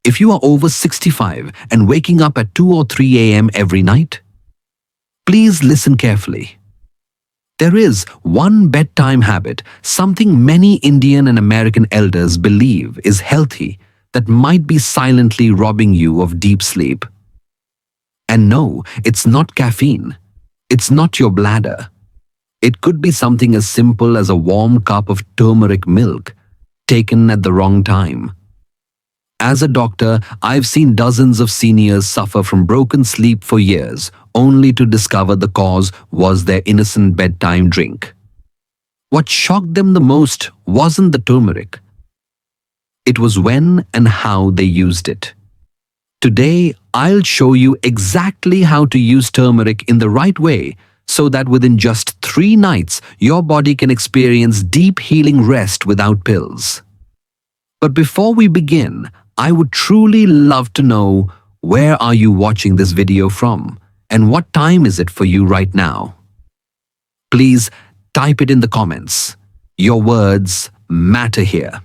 If you are over 65 and waking up at 2 or 3 a.m. every night, please listen carefully. There is one bedtime habit, something many Indian and American elders believe is healthy, that might be silently robbing you of deep sleep. And no, it's not caffeine. It's not your bladder. It could be something as simple as a warm cup of turmeric milk taken at the wrong time. As a doctor, I've seen dozens of seniors suffer from broken sleep for years, only to discover the cause was their innocent bedtime drink. What shocked them the most wasn't the turmeric. It was when and how they used it. Today, I'll show you exactly how to use turmeric in the right way so that within just 3 nights, your body can experience deep healing rest without pills. But before we begin, I would truly love to know, where are you watching this video from and what time is it for you right now? Please type it in the comments. Your words matter here.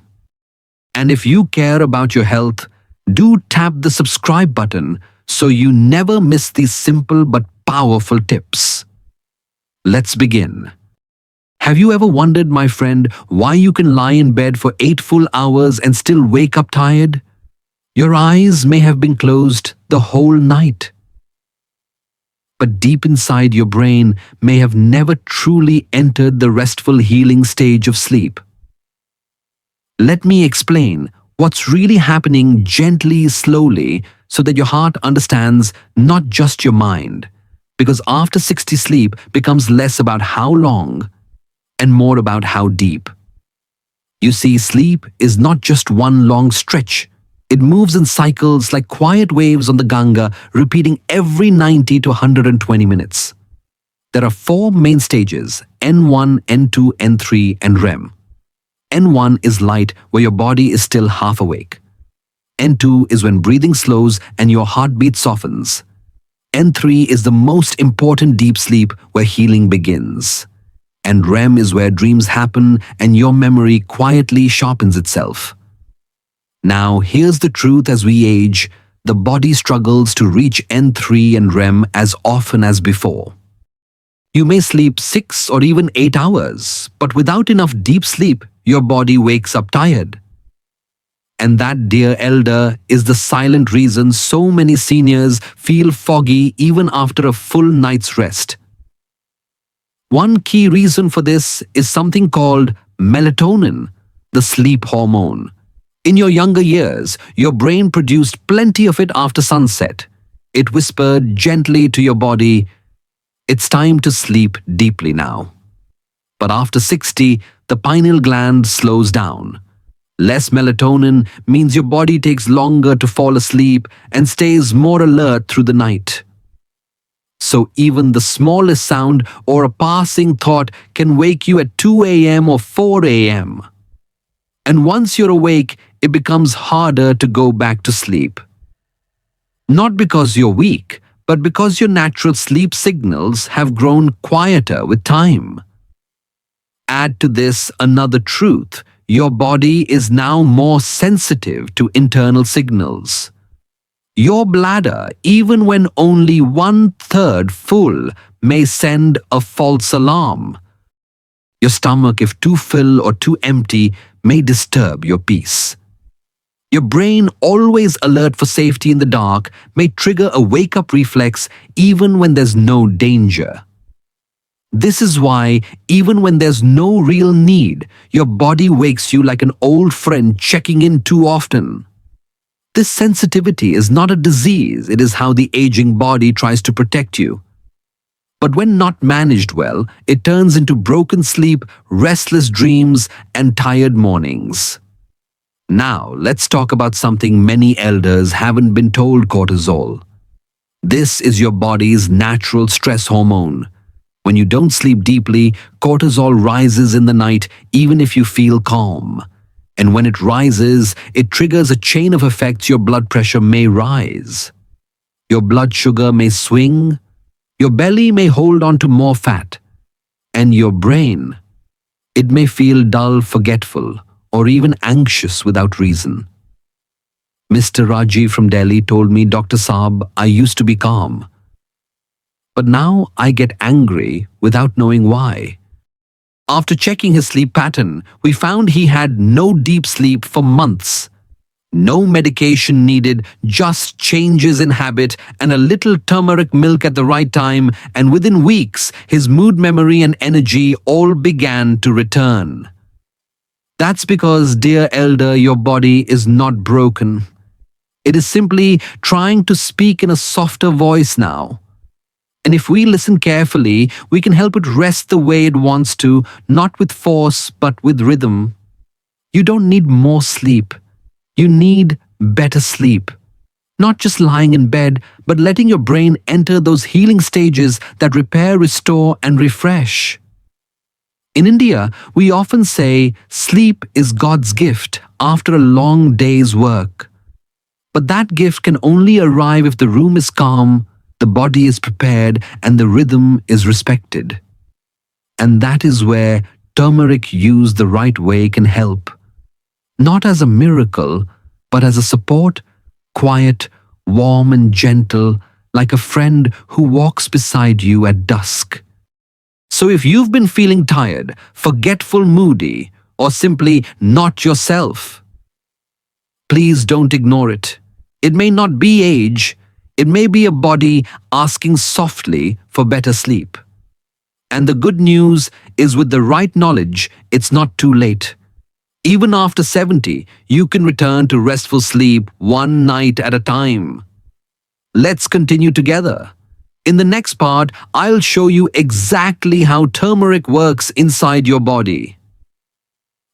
And if you care about your health, do tap the subscribe button so you never miss these simple but powerful tips. Let's begin. Have you ever wondered, my friend, why you can lie in bed for 8 full hours and still wake up tired? Your eyes may have been closed the whole night, but deep inside your brain may have never truly entered the restful healing stage of sleep. Let me explain what's really happening gently, slowly, so that your heart understands, not just your mind. Because after 60 sleep becomes less about how long and more about how deep. You see, sleep is not just one long stretch. It moves in cycles like quiet waves on the Ganga, repeating every 90 to 120 minutes. There are 4 main stages: N1, N2, N3, and REM. N1 is light, where your body is still half awake. N2 is when breathing slows and your heartbeat softens. N3 is the most important deep sleep, where healing begins. And REM is where dreams happen and your memory quietly sharpens itself. Now, here's the truth: as we age, the body struggles to reach N3 and REM as often as before. You may sleep 6 or even 8 hours, but without enough deep sleep, your body wakes up tired. And that, dear elder, is the silent reason so many seniors feel foggy even after a full night's rest. One key reason for this is something called melatonin, the sleep hormone. In your younger years, your brain produced plenty of it after sunset. It whispered gently to your body, "It's time to sleep deeply now." But after 60, the pineal gland slows down. Less melatonin means your body takes longer to fall asleep and stays more alert through the night. So even the smallest sound or a passing thought can wake you at 2 a.m. or 4 a.m. And once you're awake, it becomes harder to go back to sleep. Not because you're weak, but because your natural sleep signals have grown quieter with time. Add to this another truth: your body is now more sensitive to internal signals. Your bladder, even when only 1/3 full, may send a false alarm. Your stomach, if too full or too empty, may disturb your peace. Your brain, always alert for safety in the dark, may trigger a wake-up reflex even when there's no danger. This is why, even when there's no real need, your body wakes you like an old friend checking in too often. This sensitivity is not a disease, it is how the aging body tries to protect you. But when not managed well, it turns into broken sleep, restless dreams, and tired mornings. Now, let's talk about something many elders haven't been told: cortisol. This is your body's natural stress hormone. When you don't sleep deeply, cortisol rises in the night even if you feel calm. And when it rises, it triggers a chain of effects. Your blood pressure may rise. Your blood sugar may swing. Your belly may hold on to more fat. And your brain, it may feel dull, forgetful, or even anxious without reason. Mr. Raji from Delhi told me, Dr. Saab, I used to be calm. But now I get angry without knowing why. After checking his sleep pattern, we found he had no deep sleep for months. No medication needed, just changes in habit and a little turmeric milk at the right time, and within weeks, his mood, memory, and energy all began to return. That's because, dear elder, your body is not broken. It is simply trying to speak in a softer voice now. And if we listen carefully, we can help it rest the way it wants to, not with force, but with rhythm. You don't need more sleep. You need better sleep. Not just lying in bed, but letting your brain enter those healing stages that repair, restore, and refresh. In India, we often say sleep is God's gift after a long day's work. But that gift can only arrive if the room is calm, the body is prepared, and the rhythm is respected. And that is where turmeric used the right way can help. Not as a miracle, but as a support, quiet, warm and gentle, like a friend who walks beside you at dusk. So if you've been feeling tired, forgetful, moody, or simply not yourself, please don't ignore it. It may not be age, it may be a body asking softly for better sleep. And the good news is, with the right knowledge, it's not too late. Even after 70, you can return to restful sleep one night at a time. Let's continue together. In the next part, I'll show you exactly how turmeric works inside your body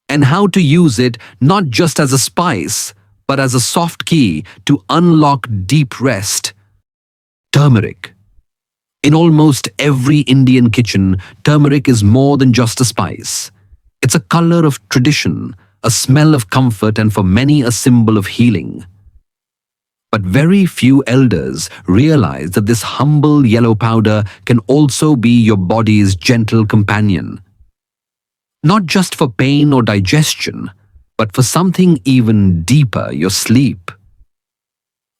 and how to use it not just as a spice, but as a soft key to unlock deep rest. Turmeric. In almost every Indian kitchen, turmeric is more than just a spice. It's a color of tradition, a smell of comfort, and for many a symbol of healing. But very few elders realize that this humble yellow powder can also be your body's gentle companion. Not just for pain or digestion, but for something even deeper, your sleep.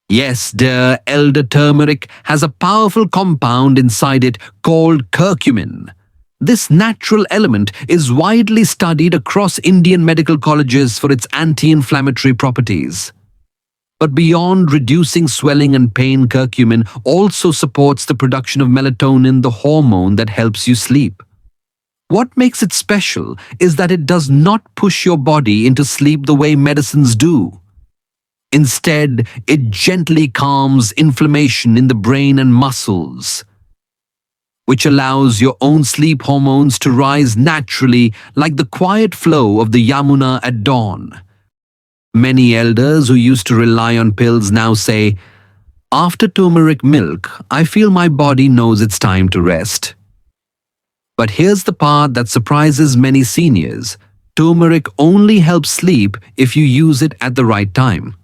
Yes, dear elder, turmeric has a powerful compound inside it called curcumin. This natural element is widely studied across Indian medical colleges for its anti-inflammatory properties. But beyond reducing swelling and pain, curcumin also supports the production of melatonin, the hormone that helps you sleep. What makes it special is that it does not push your body into sleep the way medicines do. Instead, it gently calms inflammation in the brain and muscles, which allows your own sleep hormones to rise naturally like the quiet flow of the Yamuna at dawn. Many elders who used to rely on pills now say, after turmeric milk, I feel my body knows it's time to rest. But here's the part that surprises many seniors. Turmeric only helps sleep if you use it at the right time.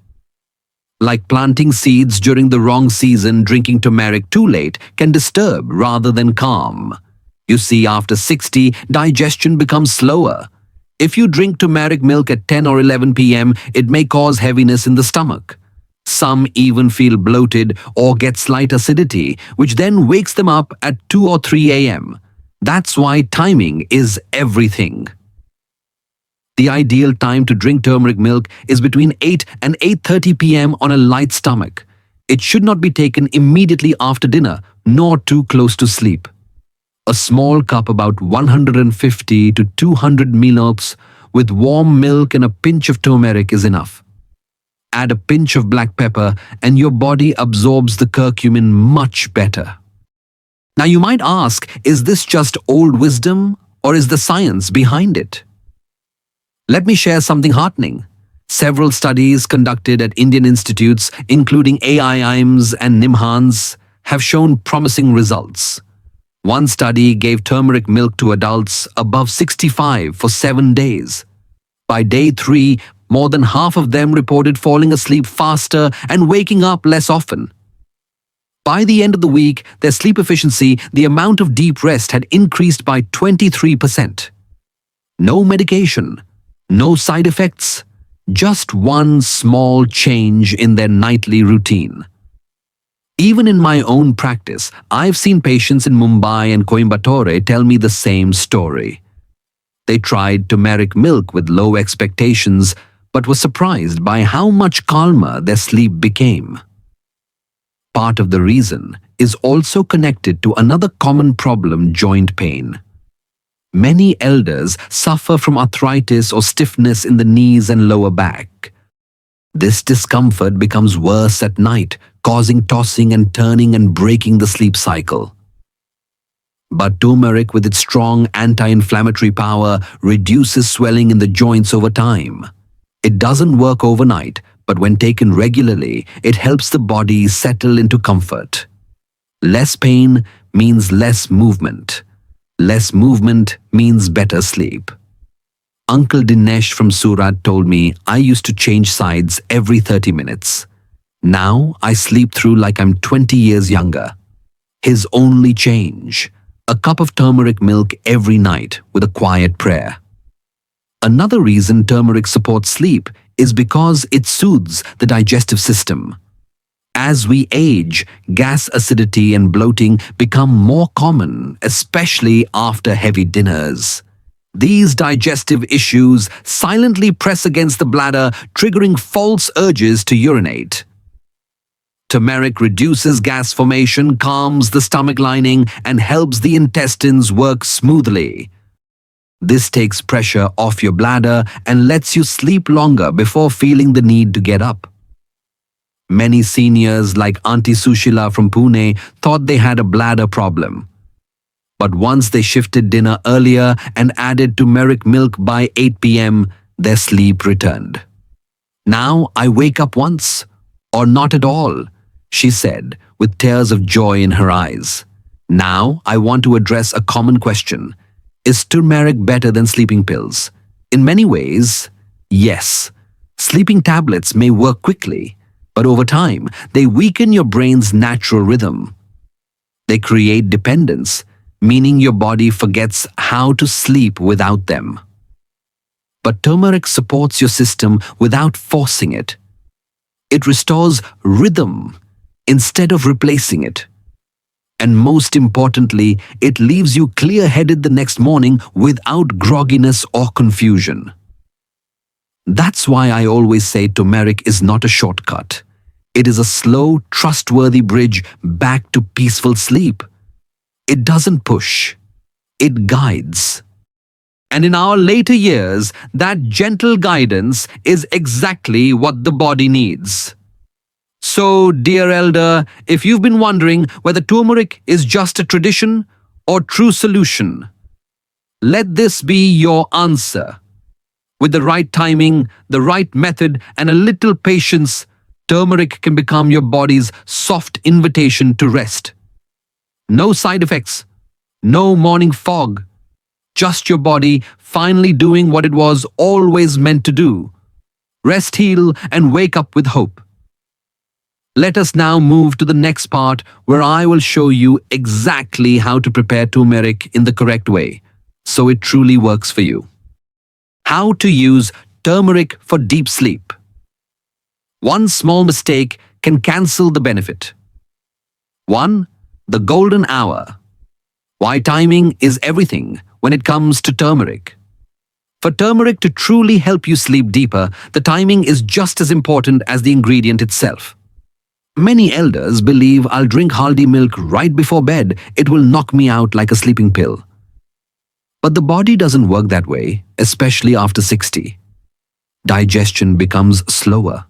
Like planting seeds during the wrong season, drinking turmeric too late can disturb rather than calm. You see, after 60, digestion becomes slower. If you drink turmeric milk at 10 or 11 p.m., it may cause heaviness in the stomach. Some even feel bloated or get slight acidity, which then wakes them up at 2 or 3 a.m. That's why timing is everything. The ideal time to drink turmeric milk is between 8 and 8:30 p.m. on a light stomach. It should not be taken immediately after dinner, nor too close to sleep. A small cup, about 150 to 200 ml, with warm milk and a pinch of turmeric is enough. Add a pinch of black pepper and your body absorbs the curcumin much better. Now you might ask, is this just old wisdom or is the science behind it? Let me share something heartening. Several studies conducted at Indian institutes, including AIIMS and NIMHANS, have shown promising results. One study gave turmeric milk to adults above 65 for 7 days. By day 3, more than half of them reported falling asleep faster and waking up less often. By the end of the week, their sleep efficiency, the amount of deep rest, had increased by 23%. No medication, no side effects, Just one small change in their nightly routine. Even in my own practice, I've seen patients in Mumbai and Coimbatore tell me the same story. They tried turmeric milk with low expectations, but were surprised by how much calmer their sleep became. Part of the reason is also connected to another common problem: joint pain. Many elders suffer from arthritis or stiffness in the knees and lower back. This discomfort becomes worse at night, causing tossing and turning and breaking the sleep cycle. But turmeric, with its strong anti-inflammatory power, reduces swelling in the joints over time. It doesn't work overnight, but when taken regularly, it helps the body settle into comfort. Less pain means less movement. Less movement means better sleep. Uncle Dinesh from Surat told me I used to change sides every 30 minutes. Now I sleep through like I'm 20 years younger. His only change: a cup of turmeric milk every night with a quiet prayer. Another reason turmeric supports sleep is because it soothes the digestive system. As we age, gas, acidity, and bloating become more common, especially after heavy dinners. These digestive issues silently press against the bladder, triggering false urges to urinate. Turmeric reduces gas formation, calms the stomach lining, and helps the intestines work smoothly. This takes pressure off your bladder and lets you sleep longer before feeling the need to get up. Many seniors like Auntie Sushila from Pune thought they had a bladder problem. But once they shifted dinner earlier and added turmeric milk by 8 p.m., their sleep returned. "Now I wake up once, or not at all," she said, with tears of joy in her eyes. Now I want to address a common question: is turmeric better than sleeping pills? In many ways, yes. Sleeping tablets may work quickly, but over time, they weaken your brain's natural rhythm. They create dependence, meaning your body forgets how to sleep without them. But turmeric supports your system without forcing it. It restores rhythm instead of replacing it. And most importantly, it leaves you clear-headed the next morning without grogginess or confusion. That's why I always say turmeric is not a shortcut. It is a slow, trustworthy bridge back to peaceful sleep. It doesn't push, it guides. And in our later years, that gentle guidance is exactly what the body needs. So, dear elder, if you've been wondering whether turmeric is just a tradition or true solution, let this be your answer. With the right timing, the right method, and a little patience, turmeric can become your body's soft invitation to rest. No side effects, no morning fog, just your body finally doing what it was always meant to do: rest, heal, and wake up with hope. Let us now move to the next part, where I will show you exactly how to prepare turmeric in the correct way, so it truly works for you. How to use turmeric for deep sleep. One small mistake can cancel the benefit. 1. The golden hour. Why timing is everything when it comes to turmeric. For turmeric to truly help you sleep deeper, the timing is just as important as the ingredient itself. Many elders believe, "I'll drink haldi milk right before bed, it will knock me out like a sleeping pill." But the body doesn't work that way, especially after 60. Digestion becomes slower.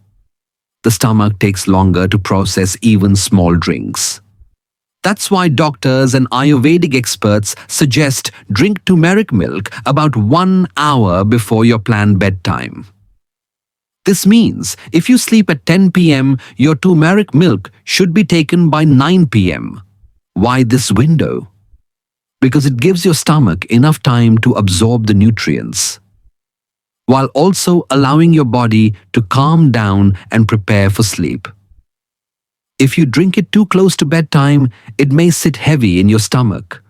The stomach takes longer to process even small drinks. That's why doctors and Ayurvedic experts suggest drink turmeric milk about 1 hour before your planned bedtime. This means if you sleep at 10 p.m., your turmeric milk should be taken by 9 p.m. Why this window? Because it gives your stomach enough time to absorb the nutrients, while also allowing your body to calm down and prepare for sleep. If you drink it too close to bedtime, it may sit heavy in your stomach,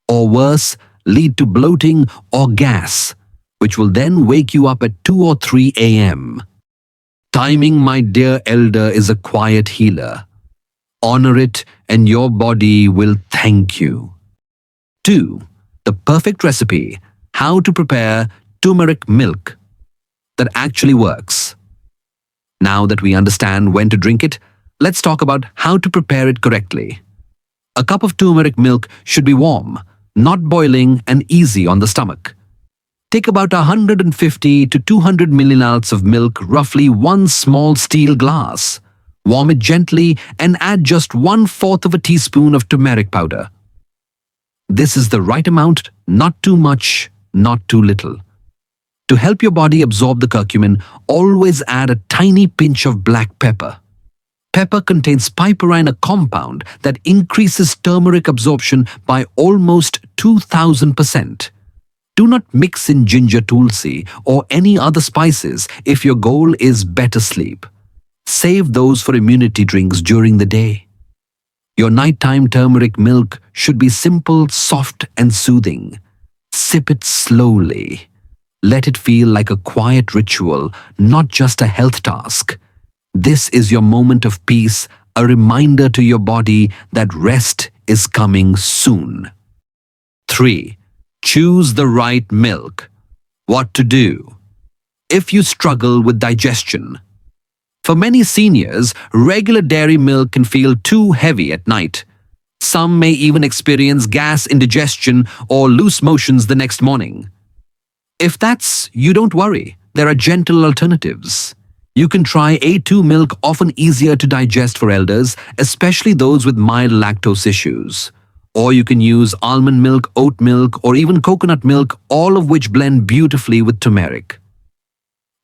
or worse, lead to bloating or gas, which will then wake you up at 2 or 3 a.m. Timing, my dear elder, is a quiet healer. Honor it and your body will thank you. 2. The perfect recipe. How to prepare turmeric milk that actually works. Now that we understand when to drink it, let's talk about how to prepare it correctly. A cup of turmeric milk should be warm, not boiling, and easy on the stomach. Take about 150 to 200 milliliters of milk, roughly one small steel glass. Warm it gently and add just 1/4 of a teaspoon of turmeric powder. This is the right amount, not too much, not too little. To help your body absorb the curcumin, always add a tiny pinch of black pepper. Pepper contains piperine, a compound that increases turmeric absorption by almost 2000%. Do not mix in ginger, tulsi, or any other spices if your goal is better sleep. Save those for immunity drinks during the day. Your nighttime turmeric milk should be simple, soft, and soothing. Sip it slowly. Let it feel like a quiet ritual, not just a health task. This is your moment of peace, a reminder to your body that rest is coming soon. 3. Choose the right milk. What to do if you struggle with digestion. For many seniors, regular dairy milk can feel too heavy at night. Some may even experience gas, indigestion, or loose motions the next morning. If that's you, don't worry. There are gentle alternatives. You can try A2 milk, often easier to digest for elders, especially those with mild lactose issues. Or you can use almond milk, oat milk, or even coconut milk, all of which blend beautifully with turmeric.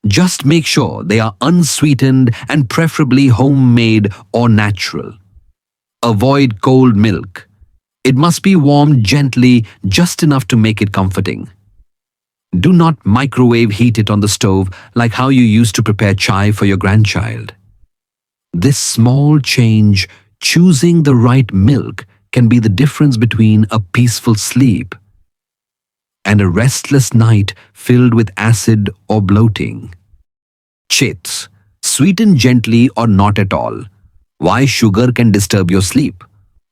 Just make sure they are unsweetened and preferably homemade or natural. Avoid cold milk. It must be warmed gently, just enough to make it comforting. Do not microwave heat it on the stove like how you used to prepare chai for your grandchild. This small change, choosing the right milk, can be the difference between a peaceful sleep and a restless night filled with acid or bloating. Chits. Sweeten gently or not at all. Why sugar can disturb your sleep?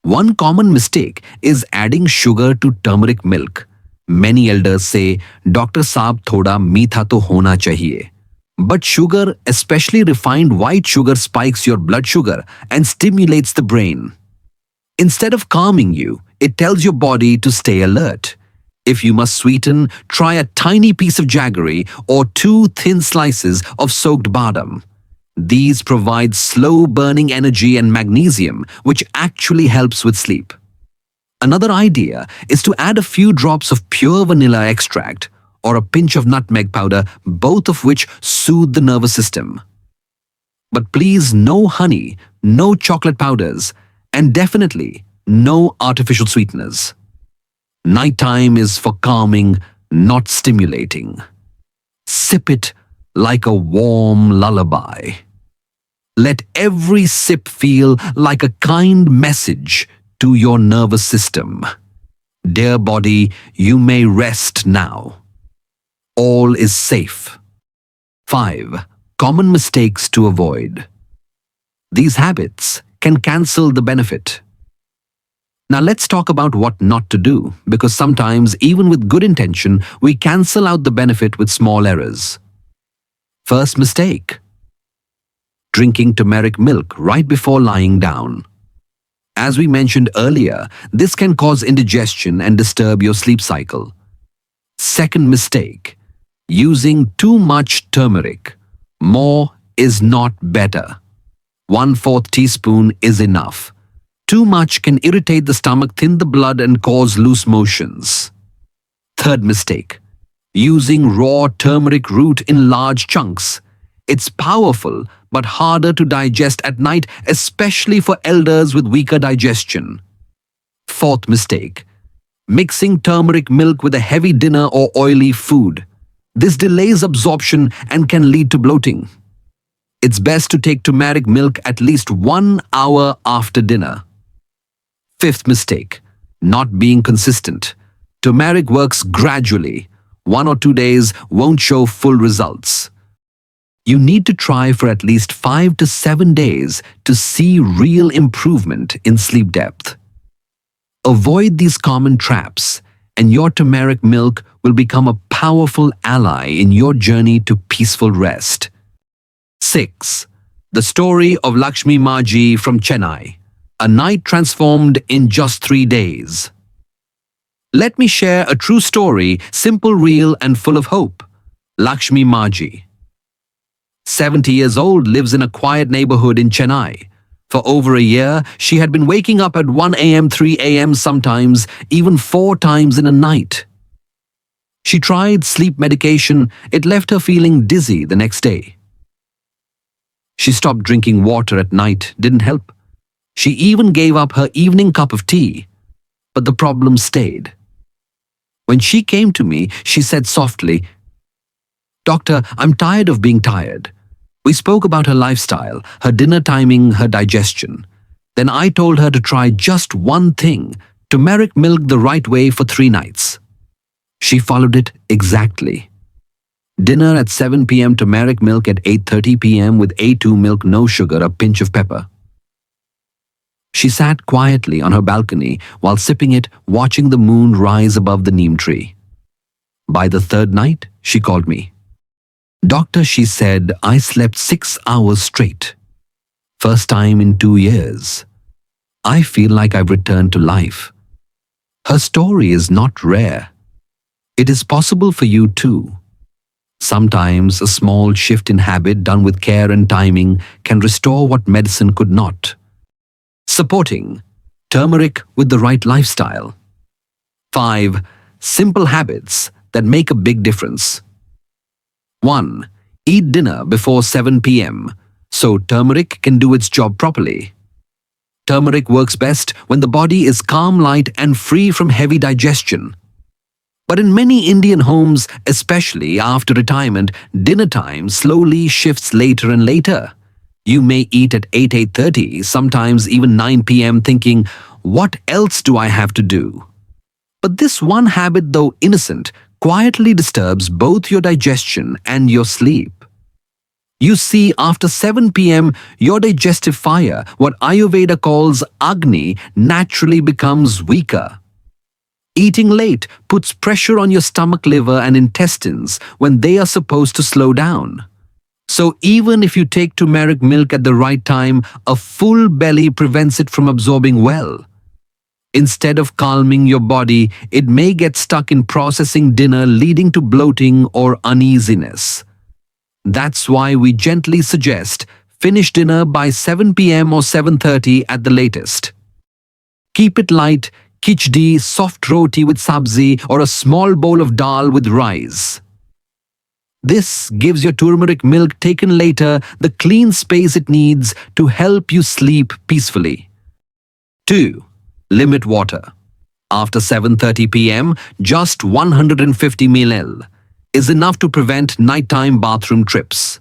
One common mistake is adding sugar to turmeric milk. Many elders say, Dr. Saab, thoda meetha to hona chahiye. But sugar, especially refined white sugar, spikes your blood sugar and stimulates the brain. Instead of calming you, it tells your body to stay alert. If you must sweeten, try a tiny piece of jaggery or 2 thin slices of soaked badam. These provide slow-burning energy and magnesium, which actually helps with sleep. Another idea is to add a few drops of pure vanilla extract or a pinch of nutmeg powder, both of which soothe the nervous system. But please, no honey, no chocolate powders, and definitely no artificial sweeteners. Nighttime is for calming, not stimulating. Sip it like a warm lullaby. Let every sip feel like a kind message to your nervous system. Dear body, you may rest now. All is safe. 5. Common mistakes to avoid. These habits can cancel the benefit. Now let's talk about what not to do, because sometimes, even with good intention, we cancel out the benefit with small errors. First mistake: drinking turmeric milk right before lying down. As we mentioned earlier, this can cause indigestion and disturb your sleep cycle. Second mistake: using too much turmeric. More is not better. 1/4 teaspoon is enough. Too much can irritate the stomach, thin the blood, and cause loose motions. Third mistake: using raw turmeric root in large chunks. It's powerful but harder to digest at night, especially for elders with weaker digestion. Fourth mistake: mixing turmeric milk with a heavy dinner or oily food. This delays absorption and can lead to bloating. It's best to take turmeric milk at least 1 hour after dinner. Fifth mistake: not being consistent. Turmeric works gradually. 1 or 2 days won't show full results. You need to try for at least 5 to 7 days to see real improvement in sleep depth. Avoid these common traps, and your turmeric milk will become a powerful ally in your journey to peaceful rest. 6. The story of Lakshmi Maji from Chennai. A night transformed in just 3 days. Let me share a true story, simple, real, and full of hope. Lakshmi Maji, 70 years old, lives in a quiet neighborhood in Chennai. For over a year, she had been waking up at 1 a.m., 3 a.m., sometimes even 4 times in a night. She tried sleep medication. It left her feeling dizzy the next day. She stopped drinking water at night. Didn't help. She even gave up her evening cup of tea. But the problem stayed. When she came to me, she said softly, "Doctor, I'm tired of being tired." We spoke about her lifestyle, her dinner timing, her digestion. Then I told her to try just one thing, turmeric milk the right way for 3 nights. She followed it exactly. Dinner at 7 p.m., turmeric milk at 8:30 p.m. with A2 milk, no sugar, a pinch of pepper. She sat quietly on her balcony while sipping it, watching the moon rise above the neem tree. By the 3rd night, she called me. "Doctor," she said, "I slept 6 hours straight. First time in 2 years. I feel like I've returned to life." Her story is not rare. It is possible for you too. Sometimes a small shift in habit done with care and timing can restore what medicine could not. Supporting turmeric with the right lifestyle. 5 simple habits that make a big difference. 1. Eat dinner before 7 p.m. so turmeric can do its job properly. Turmeric works best when the body is calm, light, and free from heavy digestion. But in many Indian homes, especially after retirement, dinner time slowly shifts later and later. You may eat at 8, 8:30, sometimes even 9 p.m. thinking, "What else do I have to do?" But this one habit, though innocent, quietly disturbs both your digestion and your sleep. You see, after 7 p.m., your digestive fire, what Ayurveda calls Agni, naturally becomes weaker. Eating late puts pressure on your stomach, liver, and intestines when they are supposed to slow down. So even if you take turmeric milk at the right time, a full belly prevents it from absorbing well. Instead of calming your body, it may get stuck in processing dinner, leading to bloating or uneasiness. That's why we gently suggest finish dinner by 7 p.m. or 7:30 at the latest. Keep it light, khichdi, soft roti with sabzi, or a small bowl of dal with rice. This gives your turmeric milk taken later the clean space it needs to help you sleep peacefully. 2. Limit water. After 7:30 p.m., just 150 ml is enough to prevent nighttime bathroom trips.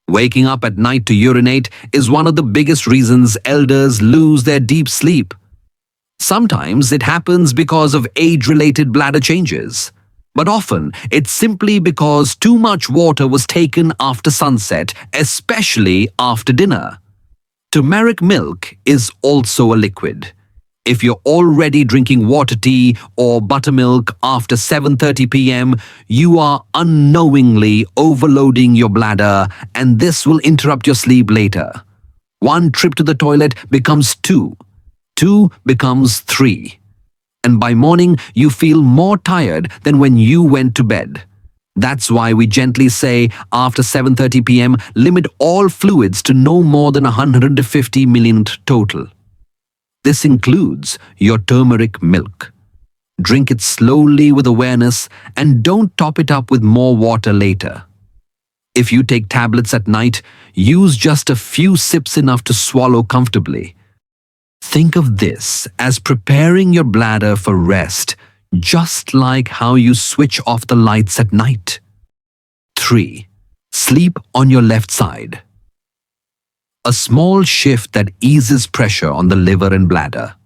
Waking up at night to urinate is one of the biggest reasons elders lose their deep sleep. Sometimes it happens because of age-related bladder changes, but often it's simply because too much water was taken after sunset, especially after dinner. Turmeric milk is also a liquid. If you're already drinking water tea or buttermilk after 7:30 p.m., you are unknowingly overloading your bladder, and this will interrupt your sleep later. 1 trip to the toilet becomes 2. 2 becomes 3. And by morning, you feel more tired than when you went to bed. That's why we gently say after 7:30 p.m., limit all fluids to no more than 150 milliliters total. This includes your turmeric milk. Drink it slowly with awareness and don't top it up with more water later. If you take tablets at night, use just a few sips, enough to swallow comfortably. Think of this as preparing your bladder for rest, just like how you switch off the lights at night. 3. Sleep on your left side. A small shift that eases pressure on the liver and bladder.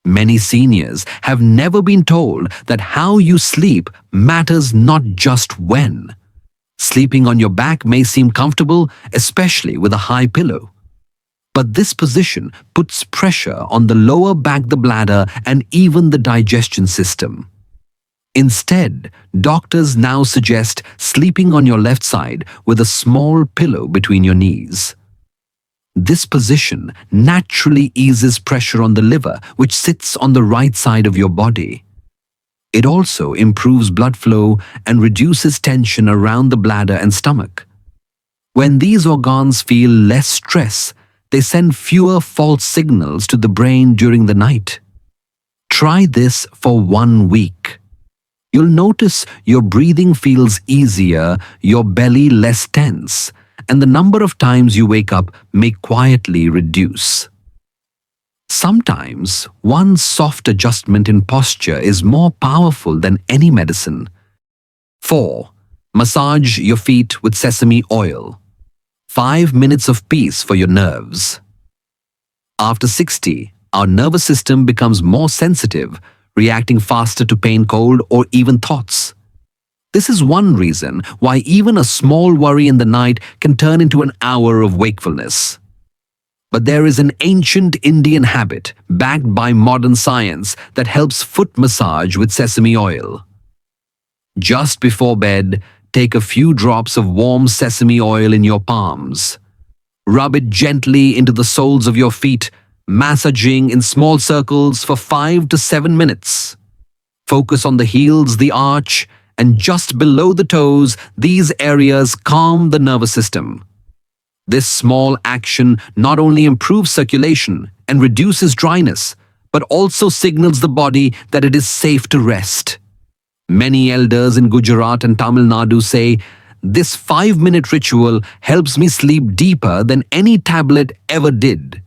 Many seniors have never been told that how you sleep matters not just when, Sleeping on your back may seem comfortable, especially with a high pillow. But this position puts pressure on the lower back, the bladder, and even the digestion system. Instead, doctors now suggest sleeping on your left side with a small pillow between your knees. This position naturally eases pressure on the liver, which sits on the right side of your body. It also improves blood flow and reduces tension around the bladder and stomach. When these organs feel less stress, they send fewer false signals to the brain during the night. Try this for 1 week. You'll notice your breathing feels easier, your belly less tense, and the number of times you wake up may quietly reduce. Sometimes one soft adjustment in posture is more powerful than any medicine. 4. Massage your feet with sesame oil. 5 minutes of peace for your nerves. After 60, our nervous system becomes more sensitive, reacting faster to pain, cold, or even thoughts. This is one reason why even a small worry in the night can turn into an hour of wakefulness. But there is an ancient Indian habit, backed by modern science, that helps foot massage with sesame oil. Just before bed, take a few drops of warm sesame oil in your palms. Rub it gently into the soles of your feet, massaging in small circles for 5 to 7 minutes. Focus on the heels, the arch, and just below the toes. These areas calm the nervous system. This small action not only improves circulation and reduces dryness, but also signals the body that it is safe to rest. Many elders in Gujarat and Tamil Nadu say, "This 5-minute ritual helps me sleep deeper than any tablet ever did."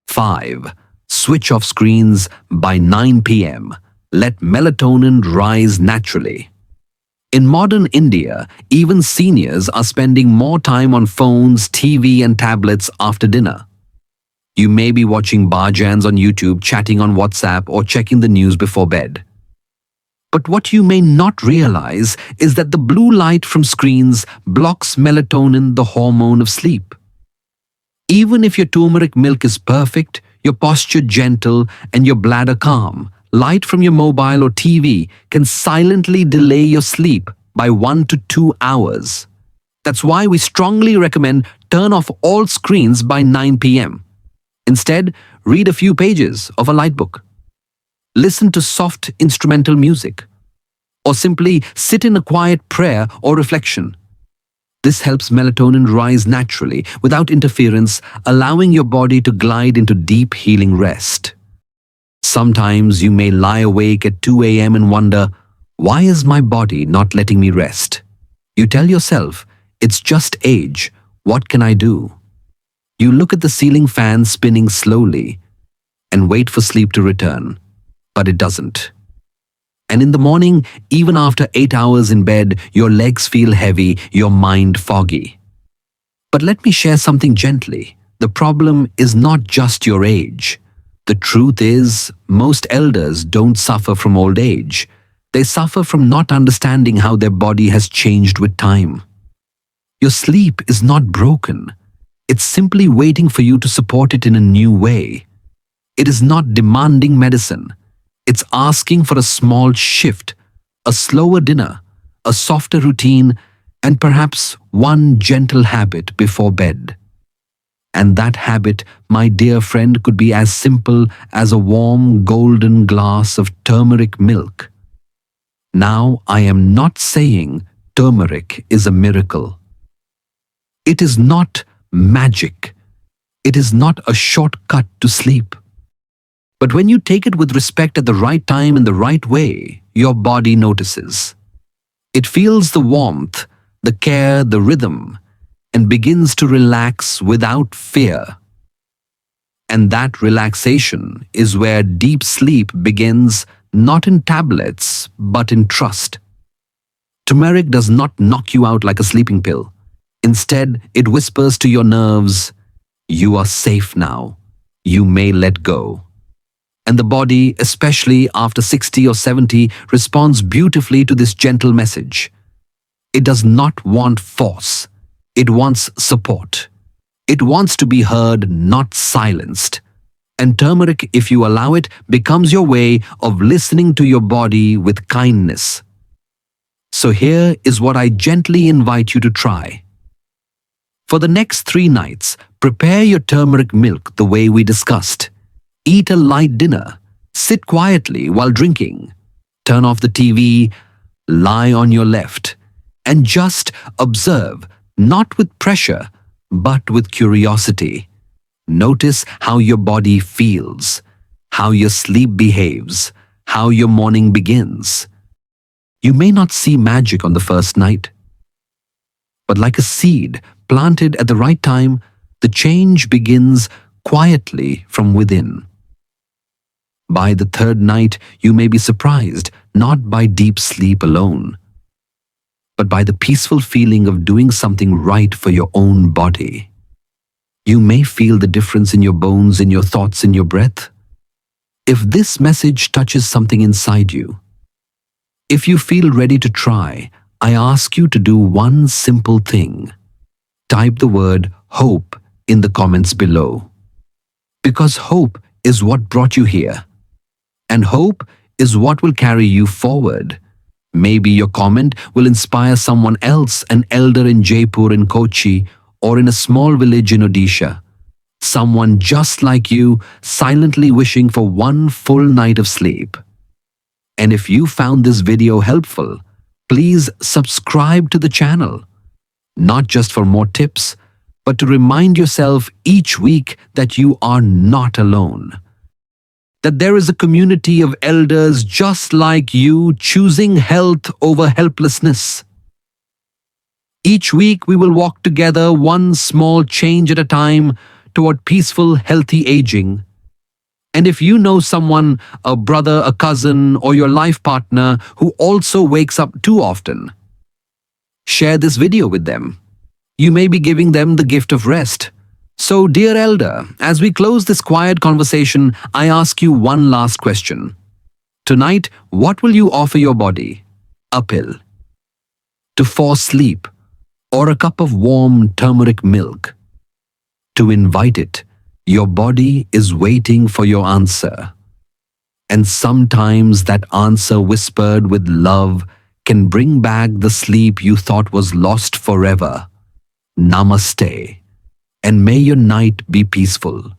5. Switch off screens by 9 p.m. Let melatonin rise naturally. In modern India, even seniors are spending more time on phones, TV, and tablets after dinner. You may be watching bhajans on YouTube, chatting on WhatsApp, or checking the news before bed. But what you may not realize is that the blue light from screens blocks melatonin, the hormone of sleep. Even if your turmeric milk is perfect, your posture gentle, and your bladder calm, light from your mobile or TV can silently delay your sleep by 1 to 2 hours. That's why we strongly recommend turn off all screens by 9 p.m. Instead, read a few pages of a light book. Listen to soft instrumental music, or simply sit in a quiet prayer or reflection. This helps melatonin rise naturally without interference, allowing your body to glide into deep healing rest. Sometimes you may lie awake at 2 a.m. and wonder, why is my body not letting me rest? You tell yourself, it's just age, what can I do? You look at the ceiling fan spinning slowly and wait for sleep to return, but it doesn't. And in the morning, even after 8 hours in bed, your legs feel heavy, your mind foggy. But let me share something gently. The problem is not just your age. The truth is, most elders don't suffer from old age. They suffer from not understanding how their body has changed with time. Your sleep is not broken. It's simply waiting for you to support it in a new way. It is not demanding medicine. It's asking for a small shift, a slower dinner, a softer routine, and perhaps one gentle habit before bed. And that habit, my dear friend, could be as simple as a warm golden glass of turmeric milk. Now, I am not saying turmeric is a miracle. It is not magic. It is not a shortcut to sleep. But when you take it with respect at the right time in the right way, your body notices. It feels the warmth, the care, the rhythm, and begins to relax without fear. And that relaxation is where deep sleep begins, not in tablets, but in trust. Turmeric does not knock you out like a sleeping pill. Instead, it whispers to your nerves, "You are safe now. You may let go." And the body, especially after 60 or 70, responds beautifully to this gentle message. It does not want force. It wants support. It wants to be heard, not silenced. And turmeric, if you allow it, becomes your way of listening to your body with kindness. So here is what I gently invite you to try. For the next 3 nights, prepare your turmeric milk the way we discussed. Eat a light dinner. Sit quietly while drinking. Turn off the TV. Lie on your left. And just observe, not with pressure, but with curiosity. Notice how your body feels, how your sleep behaves, how your morning begins. You may not see magic on the first night, but like a seed planted at the right time, the change begins quietly from within. By the 3rd night, you may be surprised, not by deep sleep alone, but by the peaceful feeling of doing something right for your own body. You may feel the difference in your bones, in your thoughts, in your breath. If this message touches something inside you, if you feel ready to try, I ask you to do one simple thing. Type the word hope in the comments below. Because hope is what brought you here. And hope is what will carry you forward. Maybe your comment will inspire someone else, an elder in Jaipur, in Kochi, or in a small village in Odisha. Someone just like you, silently wishing for one full night of sleep. And if you found this video helpful, please subscribe to the channel. Not just for more tips, but to remind yourself each week that you are not alone. That there is a community of elders just like you, choosing health over helplessness. Each week we will walk together, one small change at a time, toward peaceful, healthy aging. And if you know someone, a brother, a cousin, or your life partner who also wakes up too often, share this video with them. You may be giving them the gift of rest. So, dear elder, as we close this quiet conversation, I ask you one last question. Tonight, what will you offer your body? A pill? To force sleep? Or a cup of warm turmeric milk? To invite it, your body is waiting for your answer. And sometimes that answer, whispered with love, can bring back the sleep you thought was lost forever. Namaste, and may your night be peaceful.